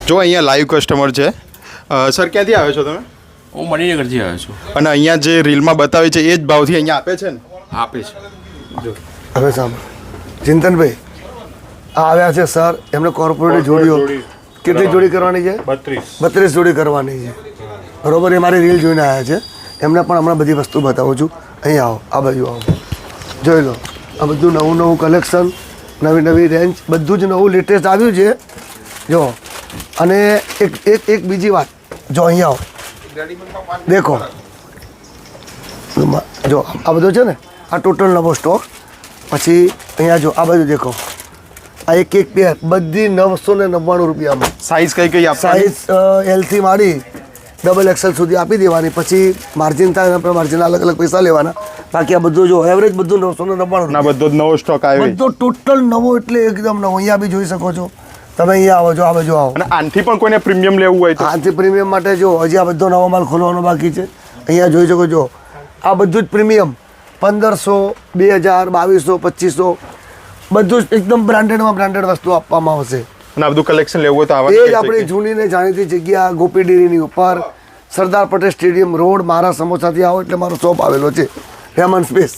જો અહીંયા live customer છે સર, ક્યાંથી આવ્યો છો તમે? હું મણિનગરથી આવ્યો છું. અને અહીંયા જે રીલમાં બતાવે છે એ જ ભાવથી અહીંયા આપે છે ને? આપે છે. જો હવે સાંભળ ચિંતનભાઈ, આ આવ્યા છે સર, એમને કોર્પોરેટ જોડીઓ કેટલી જોડી કરવાની છે? 32 જોડી કરવાની છે. બરોબર, એ મારી રીલ જોઈને આવ્યા છે. એમને પણ હમણાં બધી વસ્તુ બતાવું છું. અહીં આવો, આ બાજુ આવો, જોઈ લો. આ બધું નવું નવું કલેક્શન, નવી નવી રેન્જ, બધું જ નવું લેટેસ્ટ આવ્યું છે. જો, અને એક બીજી વાત, જો અહીંયા આવો, દેખો, જો આ બધો છે ને, આ ટોટલ નવો સ્ટોક. પછી અહીંયા જો આ બાજુ દેખો, આ એક પેર બધી 999 રૂપિયામાં. સાઈઝ કઈ કઈ આપવાની? સાઈઝ એલથી માંડી ડબલ એક્સેલ સુધી આપી દેવાની. પછી માર્જિન થાય આપણે માર્જિન અલગ અલગ પૈસા લેવાના. બાકી આ બધું જો એવરેજ બધું 999 ના, બધો જ નવો સ્ટોક આવ્યો, બધો ટોટલ નવો, એટલે એકદમ નવો. અહીંયા બી જોઈ શકો છો તમે, અહીંયા આવો, જો આ બાજુ આવો. અને આનથી પણ કોઈને પ્રીમિયમ લેવું હોય તો? આથી પ્રીમિયમ માટે જો હજી આ બધો નવો માલ ખોલવાનો બાકી છે. અહીંયા જોઈ શકો છો, આ બધું જ પ્રીમિયમ 1500, 2000, 2200, 2500 બધું જ એકદમ બ્રાન્ડેડમાં બ્રાન્ડેડ વસ્તુ આપવામાં આવશે. અને આ બધું કલેક્શન લેવું હોય તો એ જ આપણી જૂની ને જાણીતી જગ્યા ગોપી ડેરીની ઉપર, સરદાર પટેલ સ્ટેડિયમ રોડ, મારા સમોસાથી આવો એટલે મારો શોપ આવેલો છે, રેમન સ્પેસ.